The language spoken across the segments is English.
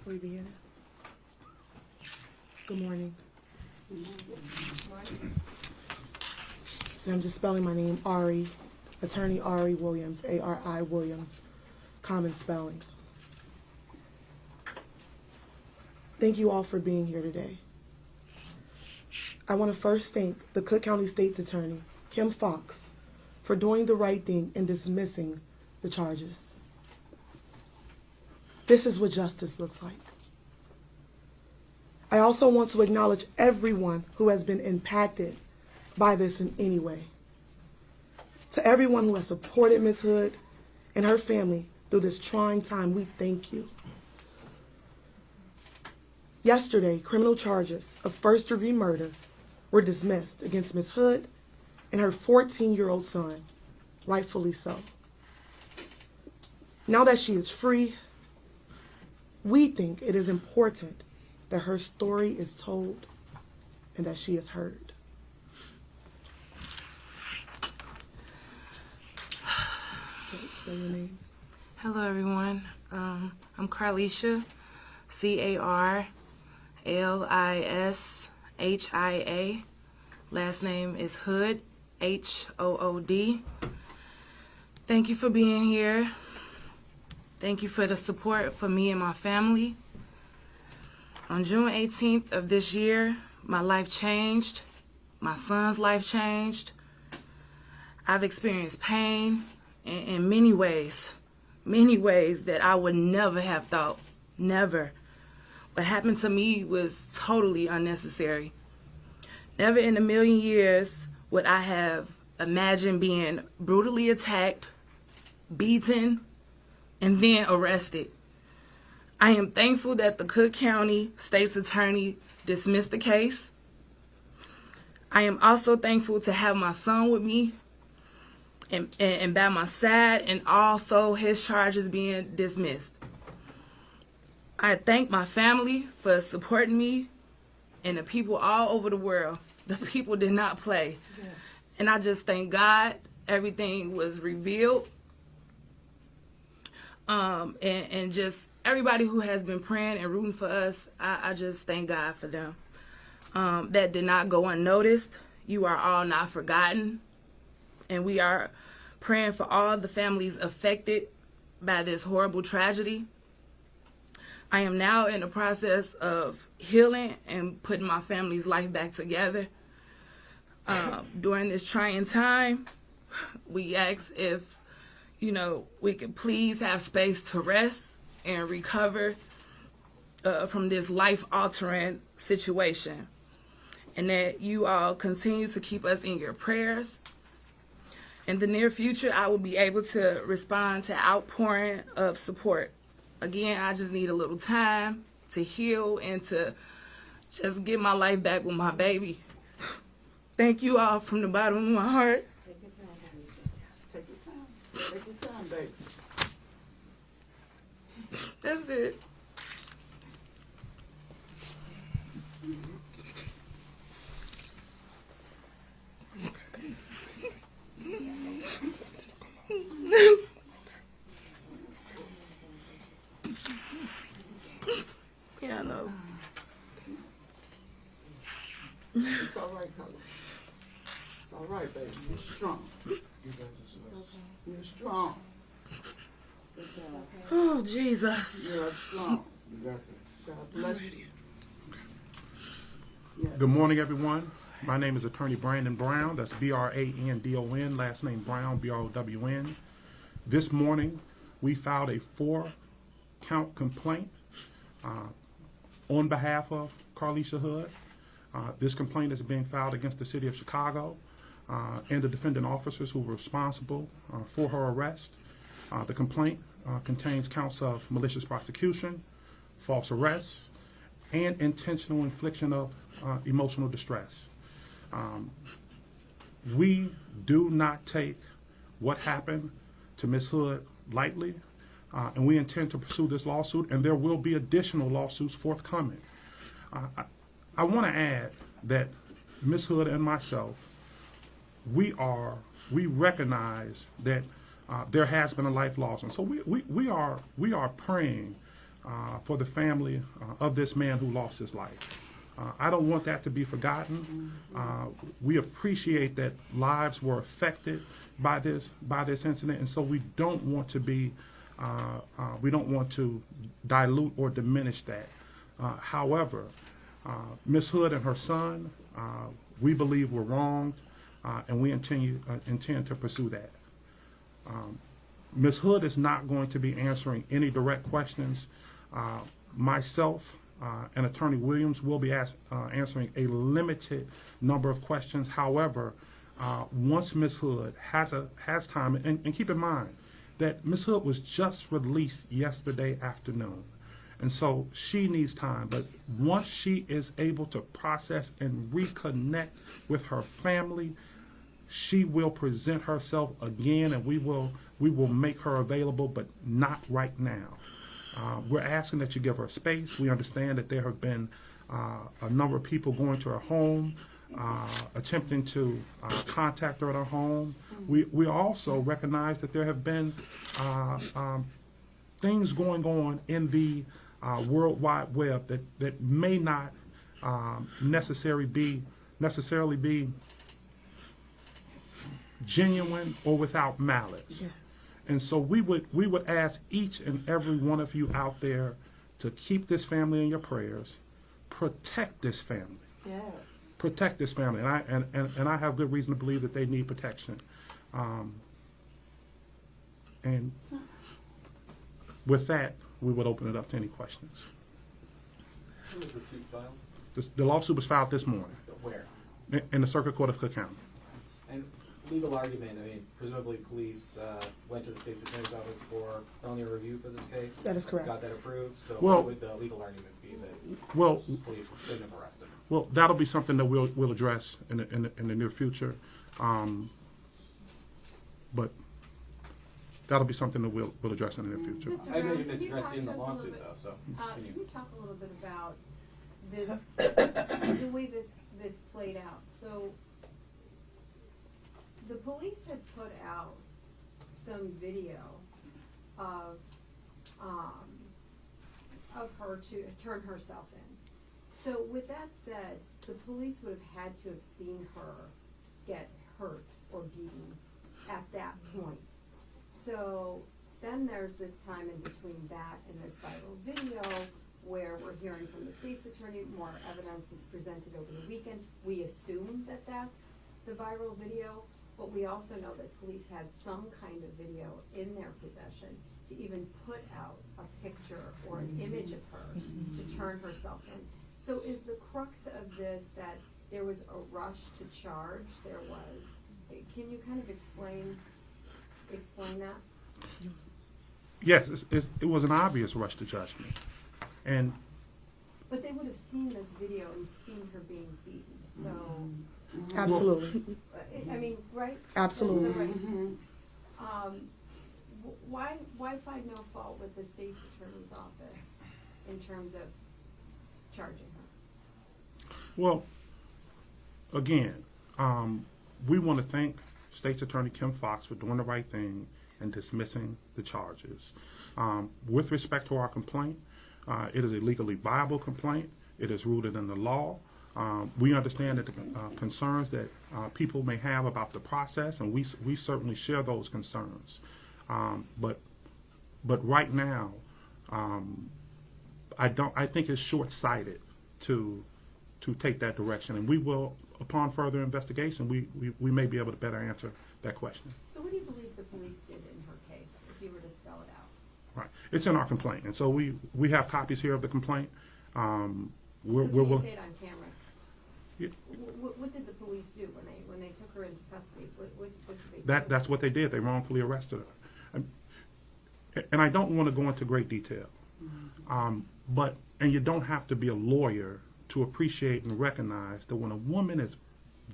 We begin. Good morning. And I'm just spelling my name, Ari, Attorney Ari Williams, A-R-I Williams, common spelling. Thank you all for being here today. I want to first thank the Cook County State's Attorney, Kim Fox, for doing the right thing and dismissing the charges. This is what justice looks like. I also want to acknowledge everyone who has been impacted by this in any way. To everyone who has supported Ms. Hood and her family through this trying time, we thank you. Yesterday, criminal charges of first-degree murder were dismissed against Ms. Hood and her 14-year-old son, rightfully so. Now that she is free, we think it is important that her story is told and that she is heard. Spell your name. Hello, everyone. I'm Carlesha, C-A-R-L-I-S-H-I-A. Last name is Hood, H-O-O-D. Thank you for being here. Thank you for the support for me and my family. On June 18th of this year, my life changed. My son's life changed. I've experienced pain in many ways that I would never have thought, never. What happened to me was totally unnecessary. Never in a million years would I have imagined being brutally attacked, beaten, and then arrested. I am thankful that the Cook County State's Attorney dismissed the case. I am also thankful to have my son with me and by my side, and also his charges being dismissed. I thank my family for supporting me and the people all over the world. The people did not play. Yeah. And I just thank God everything was revealed. And just everybody who has been praying and rooting for us, I just thank God for them. That did not go unnoticed. You are all not forgotten. And we are praying for all the families affected by this horrible tragedy. I am now in the process of healing and putting my family's life back together. During this trying time, we ask if, we could please have space to rest and recover from this life-altering situation. And that you all continue to keep us in your prayers. In the near future, I will be able to respond to outpouring of support. Again, I just need a little time to heal and to just get my life back with my baby. Thank you all from the bottom of my heart. Take your time, honey. Take your time. Take your time, baby. That's it. Yeah, I know. It's all right, Carla. It's all right, baby. You're strong. You're strong. Good job. Oh, Jesus. You're strong. You got this. God bless you. Yes. Good morning, everyone. My name is Attorney Brandon Brown. That's B-R-A-N-D-O-N. Last name Brown, B-R-O-W-N. This morning, we filed a 4-count complaint on behalf of Carlesha Hood. This complaint is being filed against the City of Chicago and the defendant officers who were responsible for her arrest. The complaint contains counts of malicious prosecution, false arrest, and intentional infliction of emotional distress. We do not take what happened to Ms. Hood lightly, and we intend to pursue this lawsuit, and there will be additional lawsuits forthcoming. I want to add that Ms. Hood and myself, we recognize that there has been a life lost, and so we are praying for the family of this man who lost his life. I don't want that to be forgotten. We appreciate that lives were affected by this incident, and so we don't want to dilute or diminish that. However, Ms. Hood and her son, we believe were wronged, and we intend to pursue that. Ms. Hood is not going to be answering any direct questions. Myself and Attorney Williams will be answering a limited number of questions. However, once Ms. Hood has time, and keep in mind that Ms. Hood was just released yesterday afternoon, and so she needs time. But once she is able to process and reconnect with her family, she will present herself again, and we will make her available, but not right now. We're asking that you give her space. We understand that there have been a number of people going to her home, attempting to contact her at her home. We also recognize that there have been things going on in the World Wide Web that may not necessarily be genuine or without malice. Yes. And so we would ask each and every one of you out there to keep this family in your prayers, protect this family. Yes. Protect this family, and I have good reason to believe that they need protection. And with that, we would open it up to any questions. When was the suit filed? The lawsuit was filed this morning Where? in the Circuit Court of Cook County. And legal argument, I mean, presumably police went to the state's attorney's office for felony review for this case? That is correct. Got that approved? So Well- what would the legal argument be that Well, police shouldn't have arrested him? well, that'll be something that we'll address in the near future. But that'll be something that we'll address in the near future. Mr. I Brown, imagine can it's you addressed talk in to the us a little lawsuit bit- though, so Can can you you? talk a little bit about this, the way this played out? So, the police had put out some video of her to turn herself in. So with that said, the police would have had to have seen her get hurt or beaten at that point. So then there's this time in between that and this viral video where we're hearing from the state's attorney, more evidence was presented over the weekend. We assume that that's the viral video, but we also know that police had some kind of video in their possession to even put out a picture or an image of her to turn herself in. So is the crux of this that there was a rush to charge? There was, can you kind of explain that? Yes, it was an obvious rush to judgment, and But they would have seen this video and seen her being beaten, so, Absolutely. I mean, right? Absolutely. That's right. Mm-hmm. Why find no fault with the state's attorney's office in terms of charging her? well, again, we want to thank State's Attorney Kim Fox for doing the right thing and dismissing the charges. With respect to our complaint, it is a legally viable complaint. It is rooted in the law. We understand that the concerns that people may have about the process, and we certainly share those concerns. But right now, I think it's short-sighted to take that direction, and we will, upon further investigation, we may be able to better answer that question. So what do you believe the police did in her case, if you were to spell it out? Right, it's in our complaint, and so we have copies here of the complaint. Can you say it on camera? Yeah. What did the police do when they took her into custody? What did they do? That's what they did. They wrongfully arrested her. And I don't want to go into great detail, and you don't have to be a lawyer to appreciate and recognize that when a woman is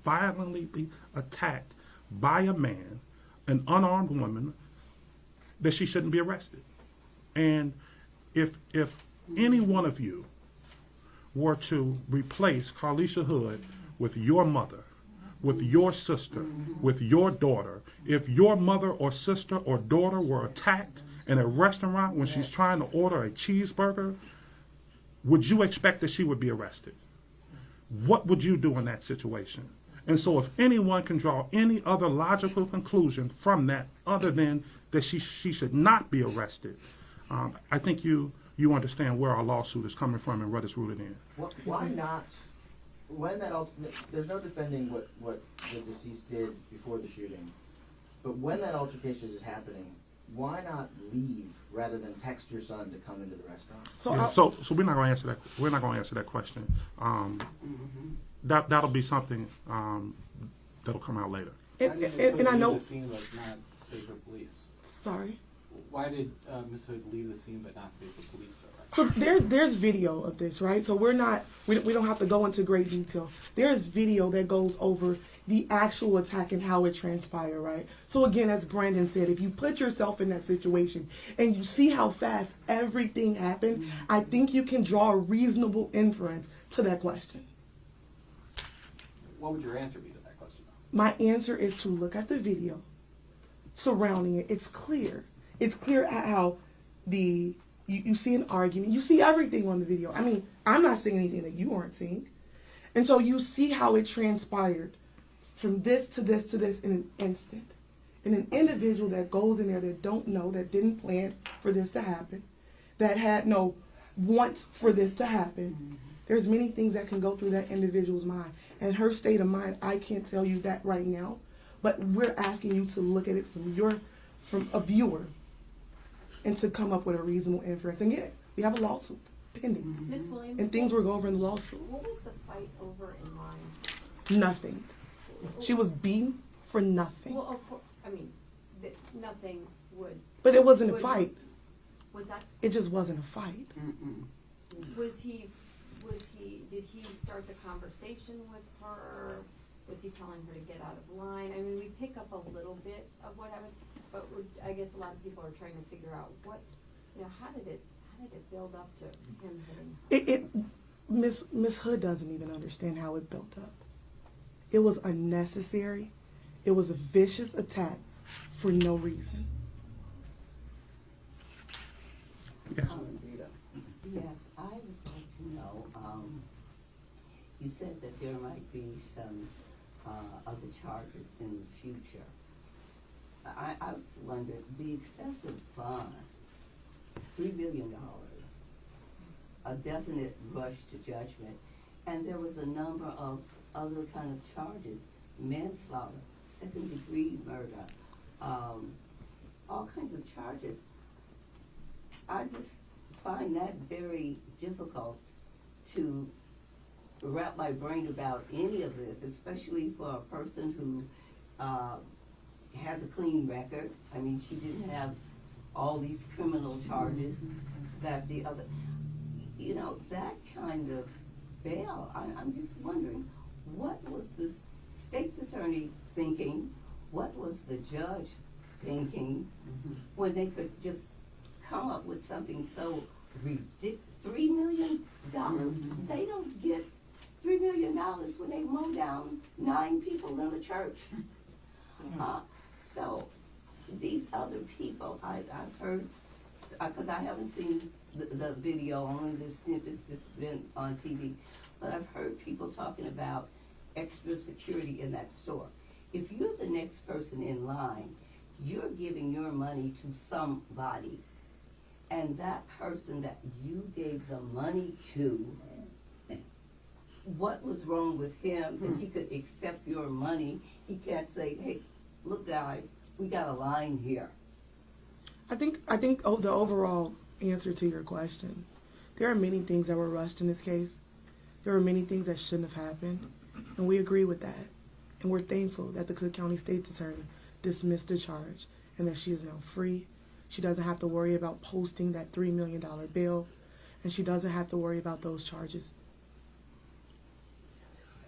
violently attacked by a man, an unarmed woman, that she shouldn't be arrested. And if any one of you were to replace Carlesha Hood with your mother, with your sister, with your daughter, if your mother or sister or daughter were attacked in a restaurant when she's trying to order a cheeseburger, would you expect that she would be arrested? What would you do in that situation? And so if anyone can draw any other logical conclusion from that other than that she should not be arrested, I think you understand where our lawsuit is coming from and what it's rooted in. Why not, when that there's no defending what the deceased did before the shooting, but when that altercation is happening, why not leave rather than text your son to come into the restaurant? So we're not going to answer that. We're not going to answer that question. That'll be something that'll come out later. And I know. The scene but not stay for police. Sorry. Why did Ms. Hood leave the scene but not stay for police? So there's video of this, right? So we don't have to go into great detail. There is video that goes over the actual attack and how it transpired, right? So again, as Brandon said, if you put yourself in that situation and you see how fast everything happened, I think you can draw a reasonable inference to that question. What would your answer be to that question? My answer is to look at the video surrounding it. It's clear. It's clear how you see an argument. You see everything on the video. I mean, I'm not seeing anything that you aren't seeing. And so you see how it transpired from this to this to this in an instant. And an individual that goes in there that don't know, that didn't plan for this to happen, that had no want for this to happen. There's many things that can go through that individual's mind. And her state of mind, I can't tell you that right now. But we're asking you to look at it from a viewer and to come up with a reasonable inference. And yet, we have a lawsuit pending. Ms. Williams, And things will go over in the lawsuit. what was the fight over in line? Nothing. She was beaten for nothing. Well, of course, I mean, nothing would. But it wasn't a would- fight. Was that, It just wasn't a fight. did he start the conversation with her? Was he telling her to get out of line? I mean, we pick up a little bit of what happened, but I guess a lot of people are trying to figure out how did it build up to him hitting her? Miss Hood doesn't even understand how it built up. It was unnecessary. It was a vicious attack for no reason. Yes. Yes, I would like to know, you said that there might be some other charges in the future. I was wondering, the excessive bond, $3 billion, a definite rush to judgment, and there was a number of other kind of charges, manslaughter, second-degree murder, all kinds of charges. I just find that very difficult to wrap my brain about any of this, especially for a person who has a clean record. I mean, she didn't have all these criminal charges that the other, that kind of bail. I'm just wondering, what was the state's attorney thinking? What was the judge thinking when they could just come up with something so ridiculous? $3 million? They don't get $3 million when they mow down 9 people in a church. So these other people, I've heard, because I haven't seen the video, only the snippets that's been on TV, but I've heard people talking about extra security in that store. If you're the next person in line, you're giving your money to somebody, and that person that you gave the money to, what was wrong with him that he could accept your money? He can't say, hey, look, guy, we got a line here. I think the overall answer to your question, there are many things that were rushed in this case. There are many things that shouldn't have happened, and we agree with that. And we're thankful that the Cook County State's Attorney dismissed the charge and that she is now free. She doesn't have to worry about posting that $3 million bail, and she doesn't have to worry about those charges.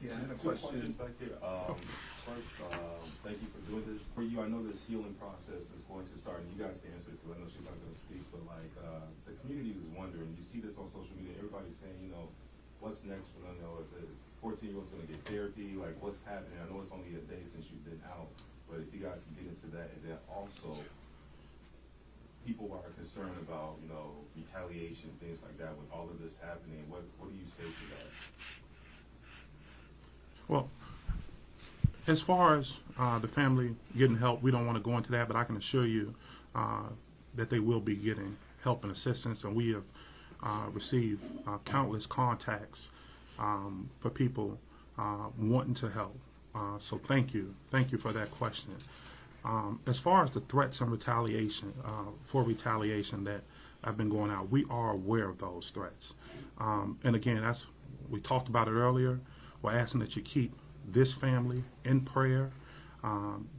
Yeah, I had a question back here. First, thank you for doing this. For you, I know this healing process is going to start, and you guys can answer this because I know she's not going to speak, but the community is wondering, you see this on social media, everybody's saying, what's next for them? Is 14-year-olds going to get therapy? Like, what's happening? I know it's only a day since you've been out, but if you guys can get into that, and then also people are concerned about, you know, retaliation, things like that, with all of this happening. What do you say to that? Well, as far as the family getting help, we don't want to go into that, but I can assure you that they will be getting help and assistance, and we have received countless contacts for people wanting to help. So thank you for that question. As far as the threats and retaliation, retaliation that have been going out, we are aware of those threats. And again, we talked about it earlier. We're asking that you keep this family in prayer.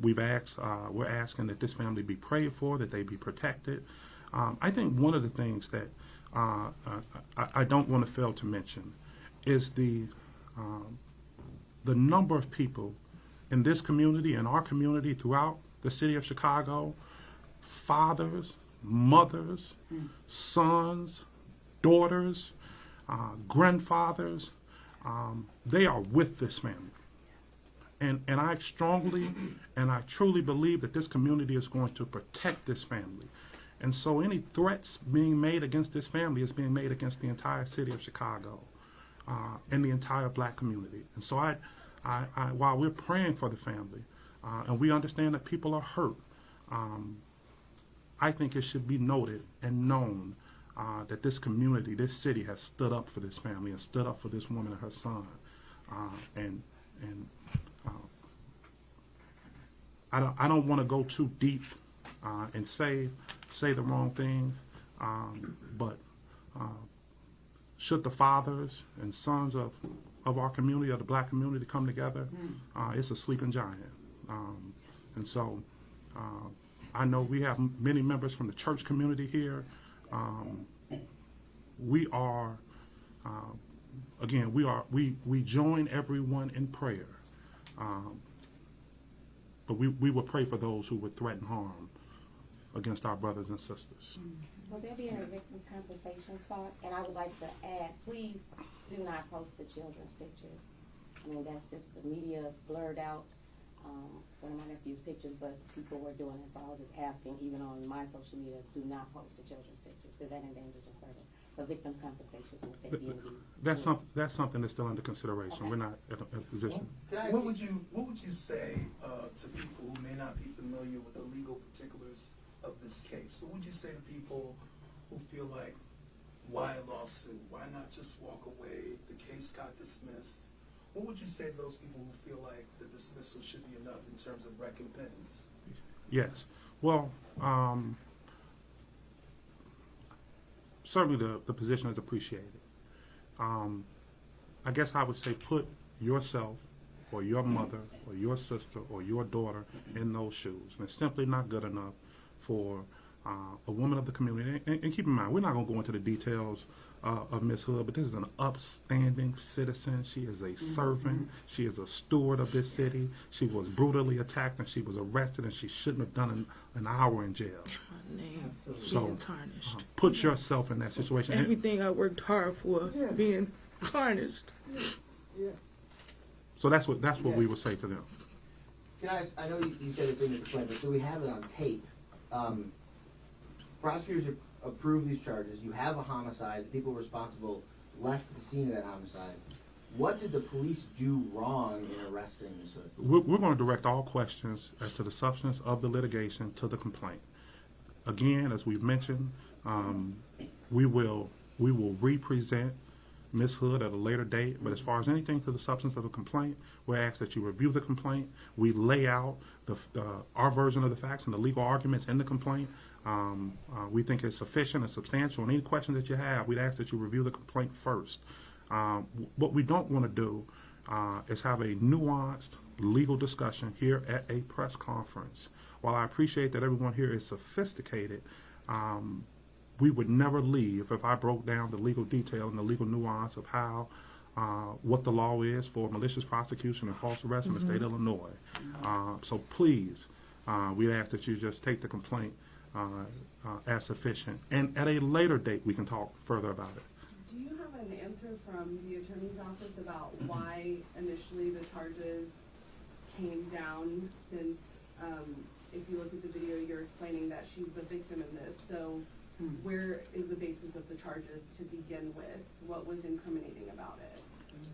We're asking that this family be prayed for, that they be protected. I think one of the things that I don't want to fail to mention is the number of people in this community, in our community, throughout the city of Chicago, fathers, mothers, sons, daughters, grandfathers, they are with this family. And I strongly and I truly believe that this community is going to protect this family. And so any threats being made against this family is being made against the entire city of Chicago and the entire black community. And so while we're praying for the family, and we understand that people are hurt, I think it should be noted and known that this community, this city, has stood up for this family and stood up for this woman and her son. I don't want to go too deep and say the wrong thing, but should the fathers and sons of our community, of the black community, come together, it's a sleeping giant. And so I know we have many members from the church community here. We are, again, we join everyone in prayer. But we will pray for those who would threaten harm against our brothers and sisters. Will there be any victims' compensation sought? And I would like to add, please do not post the children's pictures. I mean, that's just the media blurred out one of my nephew's pictures, but people were doing it. So I was just asking, even on my social media, do not post the children's pictures because that endangers them further. The victims' compensation will be That's something that's still under consideration. Okay. We're not at a position. What would you say to people who may not be familiar with the legal particulars of this case? What would you say to people who feel like, why a lawsuit? Why not just walk away? The case got dismissed. What would you say to those people who feel like the dismissal should be enough in terms of recompense? Yes. Well, certainly the position is appreciated. I guess I would say put yourself or your mother or your sister or your daughter in those shoes. And it's simply not good enough for a woman of the community. And keep in mind, we're not going to go into the details of Ms. Hood, but this is an upstanding citizen. She is a servant. She is a steward of this city. She was brutally attacked and she was arrested, and she shouldn't have done an hour in jail. My name So, being tarnished. Put yourself in that situation. Everything I worked hard for being tarnished. Yes. So that's what we would say to them. I know you said it's in the complaint, but so we have it on tape. Prosecutors approve these charges. You have a homicide. The people responsible left the scene of that homicide. What did the police do wrong in arresting Ms. Hood? We're going to direct all questions as to the substance of the litigation to the complaint. Again, as we've mentioned, we will represent Ms. Hood at a later date, but as far as anything to the substance of the complaint, we ask that you review the complaint. We lay out our version of the facts and the legal arguments in the complaint. We think it's sufficient and substantial, and any questions that you have, we'd ask that you review the complaint first. What we don't want to do is have a nuanced legal discussion here at a press conference. While I appreciate that everyone here is sophisticated, we would never leave if I broke down the legal detail and the legal nuance of how what the law is for malicious prosecution and false arrest in the state of Illinois. So please, we ask that you just take the complaint as sufficient, and at a later date we can talk further about it. Do you have an answer from the attorney's office about why initially the charges came down, since if you look at the video, you're explaining that she's the victim in this. So Where is the basis of the charges to begin with? What was incriminating about it?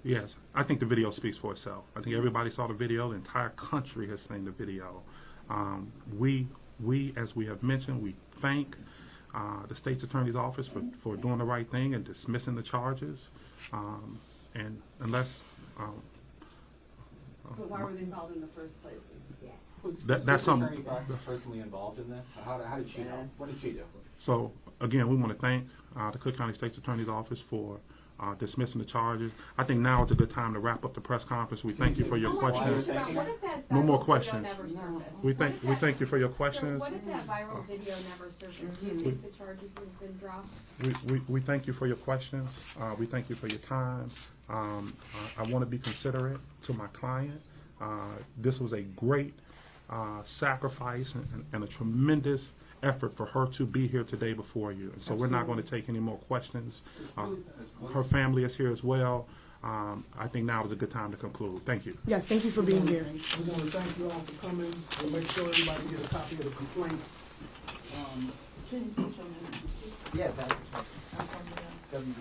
Yes, I think the video speaks for itself. I think everybody saw the video. The entire country has seen the video. We, as we have mentioned, we thank the state's attorney's office for doing the right thing and dismissing the charges. And unless But why were they filed in the first place? that's something. Attorney Fox personally involved in this? How did she know? What did she do? So again, we want to thank the Cook County State's Attorney's Office for dismissing the charges. I think now is a good time to wrap up the press conference. We thank you for your questions. What if that No more viral questions. video never surfaced? We thank you for your So questions. what if that viral video never surfaced? Do you think the charges would have been dropped? We thank you for your questions. We thank you for your time. I want to be considerate to my client. This was a great sacrifice and a tremendous effort for her to be here today before you. And so we're not going to take any more questions. Her family is here as well. I think now is a good time to conclude. Thank you. Yes, thank you for being here. We want to thank you all for coming. We'll make sure everybody get a copy of the complaint. Can you put your name? Yeah, that's WB.